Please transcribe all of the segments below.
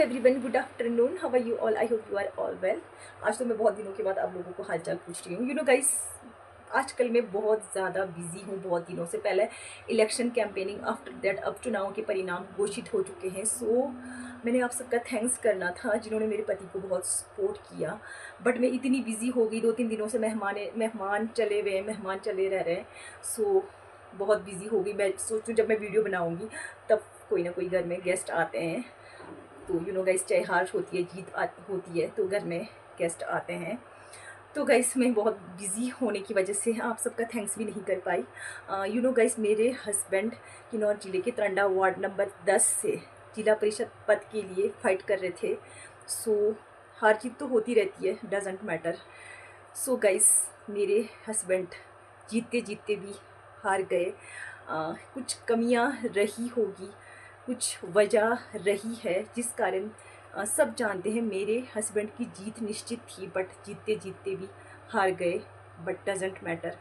Everyone, good afternoon. How are you all? I hope you are all well. आज तो मैं बहुत दिनों के बाद आप लोगों को हालचाल पूछ रही हूँ। यू नो गाइस, आजकल मैं बहुत ज़्यादा बिजी हूँ। बहुत दिनों से पहले इलेक्शन कैंपेनिंग, आफ्टर दैट अब चुनाव के परिणाम घोषित हो चुके हैं। सो मैंने आप सबका थैंक्स करना था जिन्होंने मेरे पति को बहुत सपोर्ट किया। बट मैं इतनी बिजी हो गई, 2-3 दिनों से मेहमान चले हुए, मेहमान चले रह रहे हैं। सो बहुत बिजी हो गई। मैं सोचूं जब मैं वीडियो बनाऊंगी तब कोई ना कोई घर में गेस्ट आते हैं। तो यू नो गाइस, चाहे हार होती है, होती है, तो घर में गेस्ट आते हैं। तो गाइस, मैं बहुत बिज़ी होने की वजह से आप सबका थैंक्स भी नहीं कर पाई। यू नो गाइस, मेरे हस्बैंड किन्नौर ज़िले के तरंडा वार्ड नंबर 10 से जिला परिषद पद के लिए फाइट कर रहे थे। सो हार जीत तो होती रहती है, डजेंट मैटर। सो गाइस, मेरे हस्बैंड जीतते जीतते भी हार गए। कुछ कमियां रही होगी, कुछ वजह रही है जिस कारण सब जानते हैं मेरे हस्बैंड की जीत निश्चित थी, बट जीतते जीतते भी हार गए। बट डजेंट मैटर,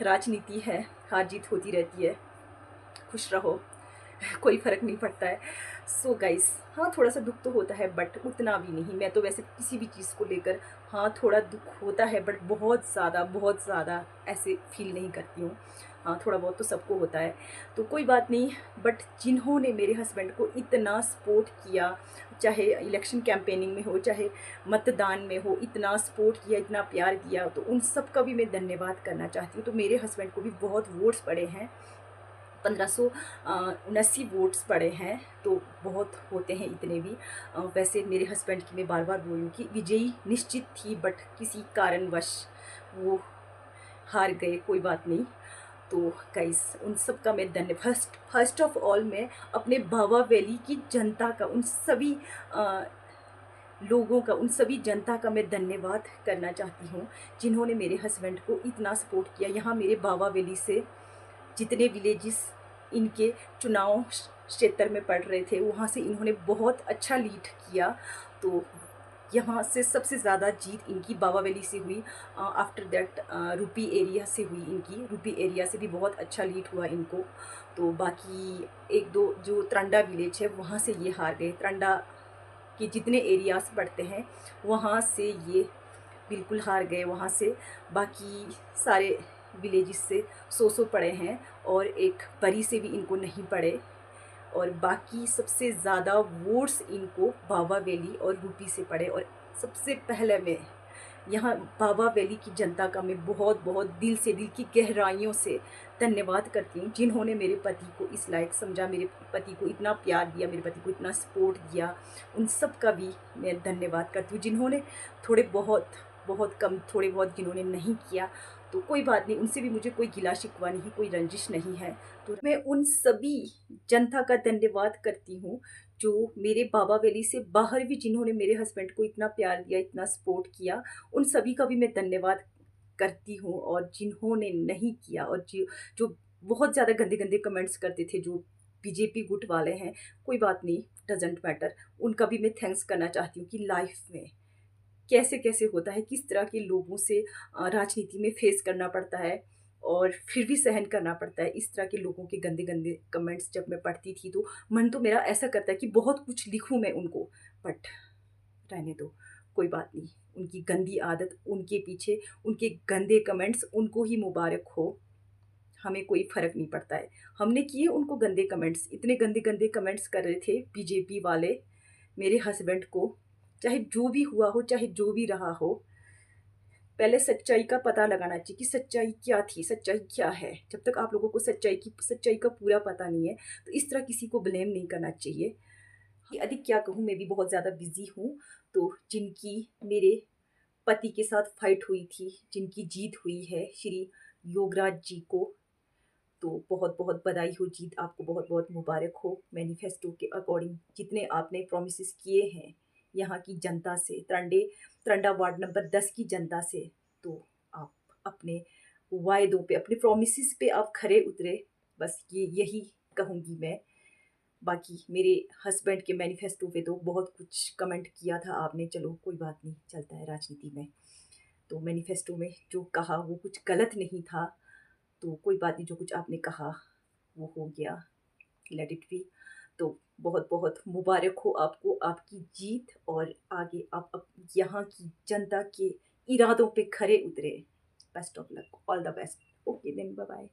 राजनीति है, हार जीत होती रहती है। खुश रहो, कोई फ़र्क नहीं पड़ता है। सो गाइस, हाँ, थोड़ा सा दुख तो होता है बट उतना भी नहीं। मैं तो वैसे किसी भी चीज़ को लेकर, हाँ, थोड़ा दुख होता है बट बहुत ज़्यादा ऐसे फील नहीं करती हूँ। हाँ, थोड़ा बहुत तो सबको होता है, तो कोई बात नहीं। बट जिन्होंने मेरे हस्बैंड को इतना सपोर्ट किया, चाहे इलेक्शन कैंपेनिंग में हो, चाहे मतदान में हो, इतना सपोर्ट किया, इतना प्यार दिया, तो उन सब का भी मैं धन्यवाद करना चाहती हूँ। तो मेरे हस्बैंड को भी बहुत वोट्स पड़े हैं, 1579 वोट्स पड़े हैं। तो बहुत होते हैं इतने भी। वैसे मेरे हस्बैंड की मैं बार बार बोल रही हूँ कि विजयी निश्चित थी, बट किसी कारणवश वो हार गए। कोई बात नहीं। तो गाइस, उन सब का मैं फर्स्ट ऑफ ऑल मैं अपने भावा वैली की जनता का, उन सभी अ, लोगों का, उन सभी जनता का मैं धन्यवाद करना चाहती हूँ जिन्होंने मेरे हस्बैंड को इतना सपोर्ट किया। यहाँ मेरे बाबा वैली से जितने विलेजेस इनके चुनाव क्षेत्र में पड़ रहे थे, वहाँ से इन्होंने बहुत अच्छा लीड किया। तो यहाँ से सबसे ज़्यादा जीत इनकी बाबा वैली से हुई। आफ्टर दैट रूपी एरिया से हुई। इनकी रूपी एरिया से भी बहुत अच्छा लीड हुआ इनको। तो बाकी एक दो जो त्रंडा विलेज है, वहाँ से ये हार गए। त्रंडा के जितने एरियाज पड़ते हैं वहाँ से ये बिल्कुल हार गए। वहाँ से बाकी सारे विलेजेस से 100 पड़े हैं, और एक परी से भी इनको नहीं पड़े। और बाकी सबसे ज़्यादा वोट्स इनको बाबा वैली और रूपी से पड़े। और सबसे पहले मैं यहाँ बाबा वैली की जनता का मैं बहुत बहुत दिल से, दिल की गहराइयों से धन्यवाद करती हूँ जिन्होंने मेरे पति को इस लायक समझा, मेरे पति को इतना प्यार दिया, मेरे पति को इतना सपोर्ट दिया। उन सब का भी मैं धन्यवाद करती हूँ। जिन्होंने थोड़े बहुत, बहुत कम, थोड़े बहुत जिन्होंने नहीं किया, तो कोई बात नहीं, उनसे भी मुझे कोई गिला शिकवा नहीं, कोई रंजिश नहीं है। तो मैं उन सभी जनता का धन्यवाद करती हूँ जो मेरे बाबा वैली से बाहर भी, जिन्होंने मेरे हस्बैंड को इतना प्यार दिया, इतना सपोर्ट किया, उन सभी का भी मैं धन्यवाद करती हूँ। और जिन्होंने नहीं किया, और जो जो बहुत ज़्यादा गंदे गंदे कमेंट्स करते थे, जो बीजेपी गुट वाले हैं, कोई बात नहीं, डजेंट मैटर, उनका भी मैं थैंक्स करना चाहती हूँ कि लाइफ में कैसे कैसे होता है, किस तरह के लोगों से राजनीति में फेस करना पड़ता है, और फिर भी सहन करना पड़ता है। इस तरह के लोगों के गंदे गंदे कमेंट्स जब मैं पढ़ती थी तो मन तो मेरा ऐसा करता है कि बहुत कुछ लिखूं मैं उनको, बट रहने दो, कोई बात नहीं। उनकी गंदी आदत, उनके पीछे उनके गंदे कमेंट्स, उनको ही मुबारक हो। हमें कोई फ़र्क नहीं पड़ता है। हमने किए उनको गंदे कमेंट्स, इतने गंदे गंदे कमेंट्स कर रहे थे बीजेपी वाले मेरे हस्बैंड को। चाहे जो भी हुआ हो, चाहे जो भी रहा हो, पहले सच्चाई का पता लगाना चाहिए कि सच्चाई क्या थी, सच्चाई क्या है। जब तक आप लोगों को सच्चाई का पूरा पता नहीं है, तो इस तरह किसी को ब्लेम नहीं करना चाहिए। ये अधिक क्या कहूँ, मैं भी बहुत ज़्यादा बिजी हूँ। तो जिनकी मेरे पति के साथ फाइट हुई थी, जिनकी जीत हुई है, श्री योगराज जी को तो बहुत बहुत बधाई हो, जीत आपको बहुत बहुत मुबारक हो। मैनिफेस्टो के अकॉर्डिंग जितने आपने प्रोमिस किए हैं यहाँ की जनता से, त्रंडा वार्ड नंबर 10 की जनता से, तो आप अपने वायदों पे, अपने प्रोमिस पे आप खरे उतरे। बस ये यही कहूँगी मैं। बाकी मेरे हस्बैंड के मैनिफेस्टो पे तो बहुत कुछ कमेंट किया था आपने, चलो कोई बात नहीं, चलता है राजनीति में। तो मैनिफेस्टो में जो कहा वो कुछ गलत नहीं था, तो कोई बात नहीं, जो कुछ आपने कहा वो हो गया, लेट इट बी। तो बहुत बहुत मुबारक हो आपको आपकी जीत, और आगे आप यहाँ की जनता के इरादों पे खरे उतरे। Best of luck, all the best. Okay then, bye bye.